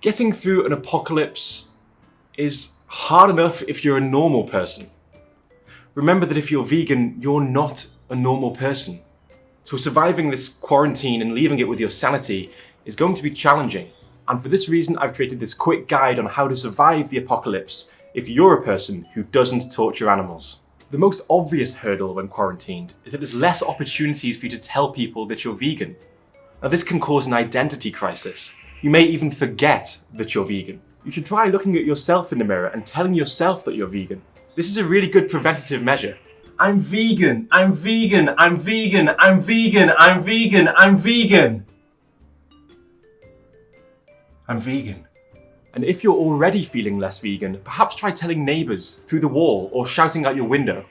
Getting through an apocalypse is hard enough if you're a normal person. Remember that if you're vegan, you're not a normal person. So surviving this quarantine and leaving it with your sanity is going to be challenging. And for this reason, I've created this quick guide on how to survive the apocalypse if you're a person who doesn't torture animals. The most obvious hurdle when quarantined is that there's less opportunities for you to tell people that you're vegan. Now this can cause an identity crisis. You may even forget that you're vegan. You should try looking at yourself in the mirror and telling yourself that you're vegan. This is a really good preventative measure. I'm vegan, I'm vegan, I'm vegan, I'm vegan, I'm vegan, I'm vegan. I'm vegan. And if you're already feeling less vegan, perhaps try telling neighbours through the wall or shouting out your window.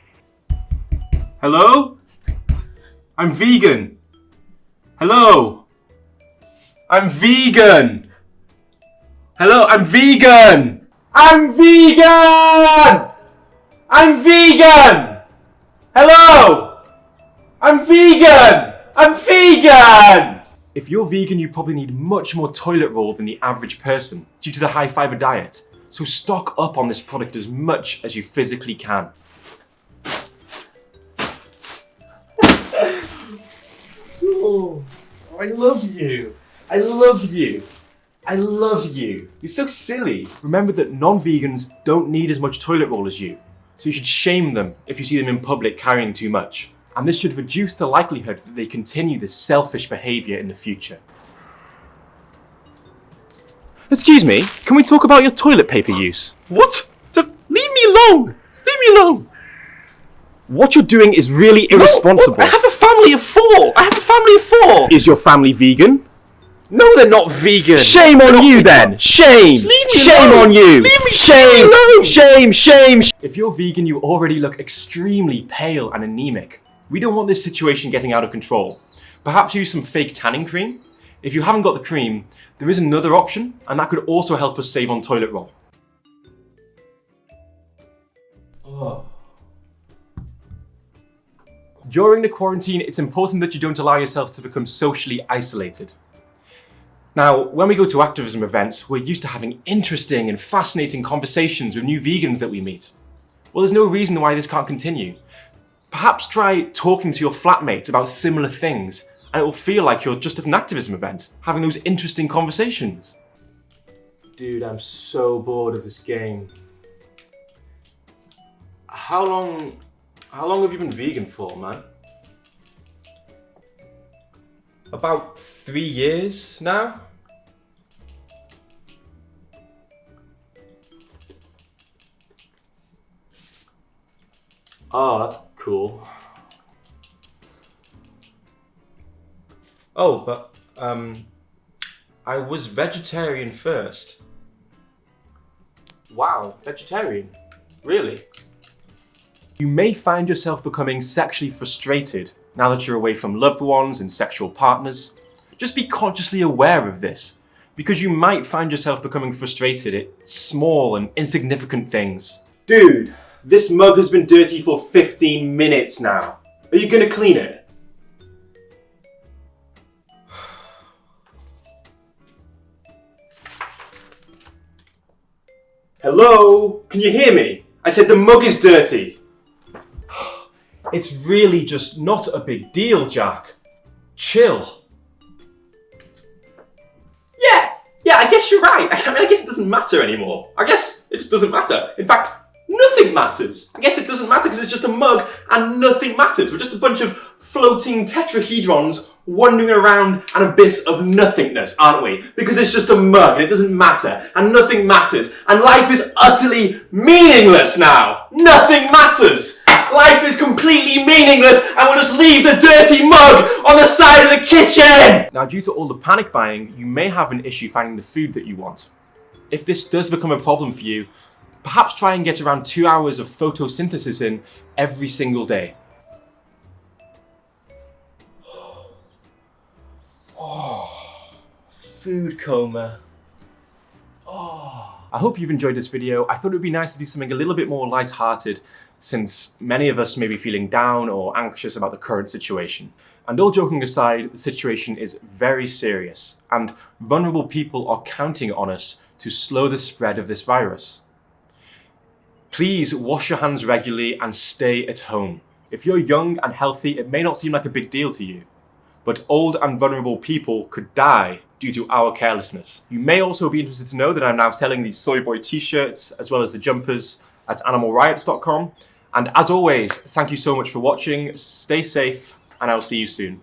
Hello? I'm vegan. Hello? I'm vegan. Hello, I'm vegan. I'm vegan. I'm vegan. Hello. I'm vegan. I'm vegan. If you're vegan, you probably need much more toilet roll than the average person due to the high fibre diet. So stock up on this product as much as you physically can. Oh, I love you. I love you. I love you. You're so silly. Remember that non-vegans don't need as much toilet roll as you. So you should shame them if you see them in public carrying too much. And this should reduce the likelihood that they continue this selfish behaviour in the future. Excuse me, can we talk about your toilet paper use? What? Leave me alone! Leave me alone! What you're doing is really irresponsible. No, I have a family of 4! I have a family of 4! Is your family vegan? No, they're not vegan. Shame on you then! Shame! Just leave me shame alone. On you! Leave me shame! Alone. Shame! Shame! If you're vegan, you already look extremely pale and anemic. We don't want this situation getting out of control. Perhaps use some fake tanning cream. If you haven't got the cream, there is another option, and that could also help us save on toilet roll. Oh. During the quarantine, it's important that you don't allow yourself to become socially isolated. Now, when we go to activism events, we're used to having interesting and fascinating conversations with new vegans that we meet. Well, there's no reason why this can't continue. Perhaps try talking to your flatmates about similar things, and it will feel like you're just at an activism event, having those interesting conversations. Dude, I'm so bored of this game. How long have you been vegan for, man? About 3 years now? Oh, that's cool. Oh, but, I was vegetarian first. Wow, vegetarian? Really? You may find yourself becoming sexually frustrated now that you're away from loved ones and sexual partners. Just be consciously aware of this, because you might find yourself becoming frustrated at small and insignificant things. Dude, this mug has been dirty for 15 minutes now. Are you gonna clean it? Hello? Can you hear me? I said the mug is dirty. It's really just not a big deal, Jack. Chill. Yeah, I guess you're right. I guess it doesn't matter anymore. I guess it just doesn't matter. In fact, nothing matters. I guess it doesn't matter because it's just a mug and nothing matters. We're just a bunch of floating tetrahedrons wandering around an abyss of nothingness, aren't we? Because it's just a mug and it doesn't matter and nothing matters and life is utterly meaningless now. Nothing matters. Life is completely meaningless and we'll just leave the dirty mug on the side of the kitchen! Now, due to all the panic buying, you may have an issue finding the food that you want. If this does become a problem for you, perhaps try and get around 2 hours of photosynthesis in every single day. Oh, food coma. Oh. I hope you've enjoyed this video. I thought it would be nice to do something a little bit more light-hearted, since many of us may be feeling down or anxious about the current situation. And all joking aside, the situation is very serious, and vulnerable people are counting on us to slow the spread of this virus. Please wash your hands regularly and stay at home. If you're young and healthy, it may not seem like a big deal to you, but old and vulnerable people could die due to our carelessness. You may also be interested to know that I'm now selling these Soy Boy t-shirts as well as the jumpers at animalriots.com. And as always, thank you so much for watching, stay safe, and I'll see you soon.